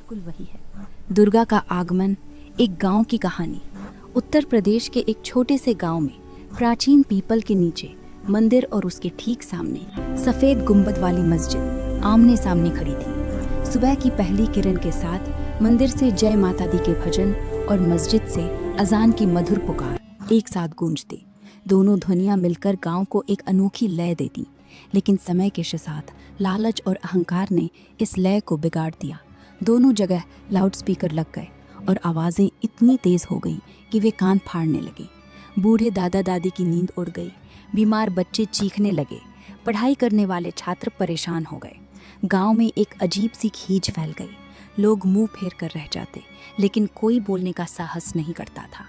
बिल्कुल वही है। दुर्गा का आगमन, एक गांव की कहानी। उत्तर प्रदेश के एक छोटे से गांव में प्राचीन पीपल के नीचे मंदिर और उसके ठीक सामने सफेद गुंबद वाली मस्जिद आमने सामने खड़ी थी। सुबह की पहली किरण के साथ मंदिर से जय माता दी के भजन और मस्जिद से अजान की मधुर पुकार एक साथ गूंजती। दोनों ध्वनियां मिलकर गांव को एक अनोखी लय देती। लेकिन समय के साथ लालच और अहंकार ने इस लय को बिगाड़ दिया। दोनों जगह लाउडस्पीकर लग गए और आवाज़ें इतनी तेज़ हो गईं कि वे कान फाड़ने लगे। बूढ़े दादा दादी की नींद उड़ गई, बीमार बच्चे चीखने लगे, पढ़ाई करने वाले छात्र परेशान हो गए। गांव में एक अजीब सी खींच फैल गई। लोग मुंह फेर कर रह जाते, लेकिन कोई बोलने का साहस नहीं करता था।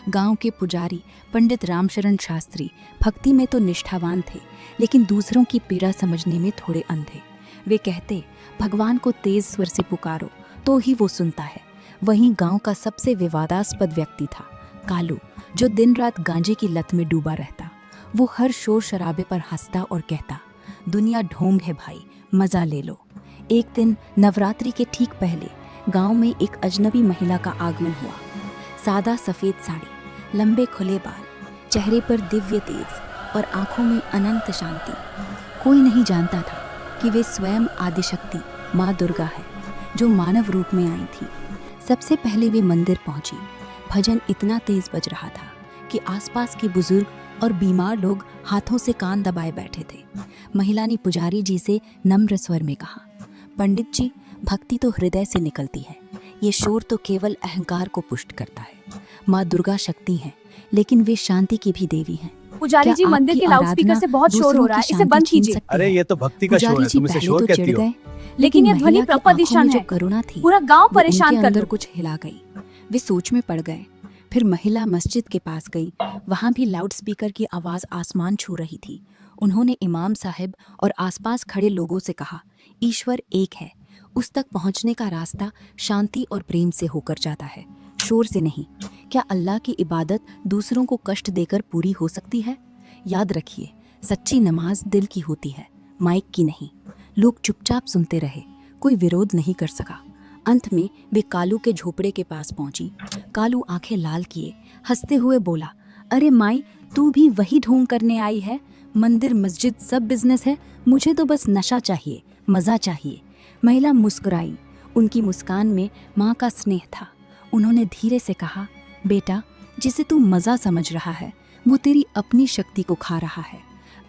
गांव के पुजारी पंडित रामशरण शास्त्री भक्ति में तो निष्ठावान थे, लेकिन दूसरों की पीड़ा समझने में थोड़े अंधे। वे कहते, भगवान को तेज स्वर से पुकारो तो ही वो सुनता है। वहीं गांव का सबसे विवादास्पद व्यक्ति था कालू, जो दिन रात गांजे की लत में डूबा रहता। वो हर शोर शराबे पर हंसता और कहता, दुनिया ढोंग है भाई, मजा ले लो। एक दिन नवरात्रि के ठीक पहले गांव में एक अजनबी महिला का आगमन हुआ। सादा सफेद साड़ी, लंबे खुले बाल, चेहरे पर दिव्य तेज और आंखों में अनंत शांति। कोई नहीं जानता था कि वे स्वयं आदिशक्ति माँ दुर्गा है, जो मानव रूप में आई थी। सबसे पहले वे मंदिर पहुंची। भजन इतना तेज बज रहा था कि आसपास के बुजुर्ग और बीमार लोग हाथों से कान दबाए बैठे थे। महिला ने पुजारी जी से नम्र स्वर में कहा, पंडित जी, भक्ति तो हृदय से निकलती है, ये शोर तो केवल अहंकार को पुष्ट करता है। माँ दुर्गा शक्ति हैं, लेकिन वे शांति की भी देवी हैं। पुजारी जी, मंदिर के लाउडस्पीकर से बहुत शोर हो रहा है, इसे बंद कीजिए। अरे ये तो भक्ति का शोर है, तुम इसे शोर कहती हो। लेकिन ये ध्वनि प्रपदिशान है, करुणा थी, पूरा गांव परेशान कर अंदर दो। कुछ हिला गई। वे सोच में पड़ गए। फिर महिला मस्जिद के पास गई। वहां भी लाउडस्पीकर की आवाज आसमान छू रही थी। उन्होंने इमाम साहब और आसपास खड़े लोगों से कहा, ईश्वर एक है, उस तक पहुंचने का रास्ता शांति और प्रेम से होकर जाता है, शोर से नहीं। क्या अल्लाह की इबादत दूसरों को कष्ट देकर पूरी हो सकती है? याद रखिए, सच्ची नमाज दिल की होती है, माइक की नहीं। लोग चुपचाप सुनते रहे, कोई विरोध नहीं कर सका। अंत में वे कालू के झोपड़े के पास पहुंची। कालू आंखें लाल किए हंसते हुए बोला, अरे माई, तू भी वही ढोंग करने आई है? मंदिर मस्जिद सब बिजनेस है, मुझे तो बस नशा चाहिए, मज़ा चाहिए। महिला मुस्कुराई। उनकी मुस्कान में माँ का स्नेह था। उन्होंने धीरे से कहा, बेटा, जिसे तू मज़ा समझ रहा है वो तेरी अपनी शक्ति को खा रहा है।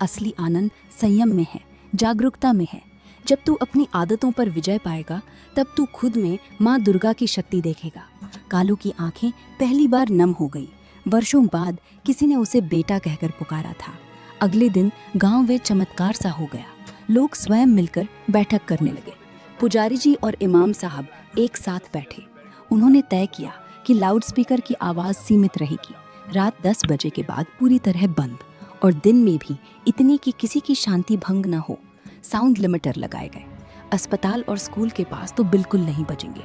असली आनंद संयम में है, जागरूकता में है। जब तू अपनी आदतों पर विजय पाएगा, तब तू खुद में माँ दुर्गा की शक्ति देखेगा। कालू की आंखें पहली बार नम हो गई। वर्षों बाद किसी ने उसे बेटा कहकर पुकारा था। अगले दिन गांव में चमत्कार सा हो गया। लोग स्वयं मिलकर बैठक करने लगे। पुजारी जी और इमाम साहब एक साथ बैठे। उन्होंने तय किया कि लाउडस्पीकर की आवाज़ सीमित रहेगी, रात 10 बजे के बाद पूरी तरह बंद, और दिन में भी इतनी कि किसी की शांति भंग न हो। साउंड लिमिटर लगाए गए। अस्पताल और स्कूल के पास तो बिल्कुल नहीं बजेंगे।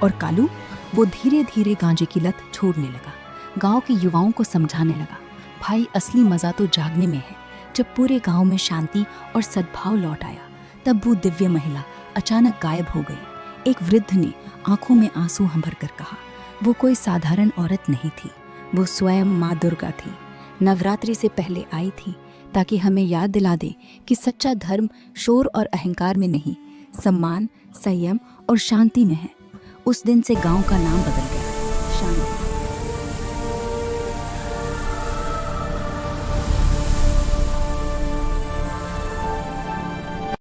और कालू, वो धीरे धीरे गांजे की लत छोड़ने लगा। गांव के युवाओं को समझाने लगा, भाई, असली मज़ा तो जागने में है। जब पूरे गांव में शांति और सद्भाव लौट आया, तब वो दिव्य महिला अचानक गायब हो गई। एक वृद्ध ने आंखों में आंसू भर कर कहा, वो कोई साधारण औरत नहीं थी, वो स्वयं माँ दुर्गा थी। नवरात्रि से पहले आई थी, ताकि हमें याद दिला दे कि सच्चा धर्म शोर और अहंकार में नहीं, सम्मान, संयम और शांति में है। उस दिन से गांव का नाम बदल गया, शांति।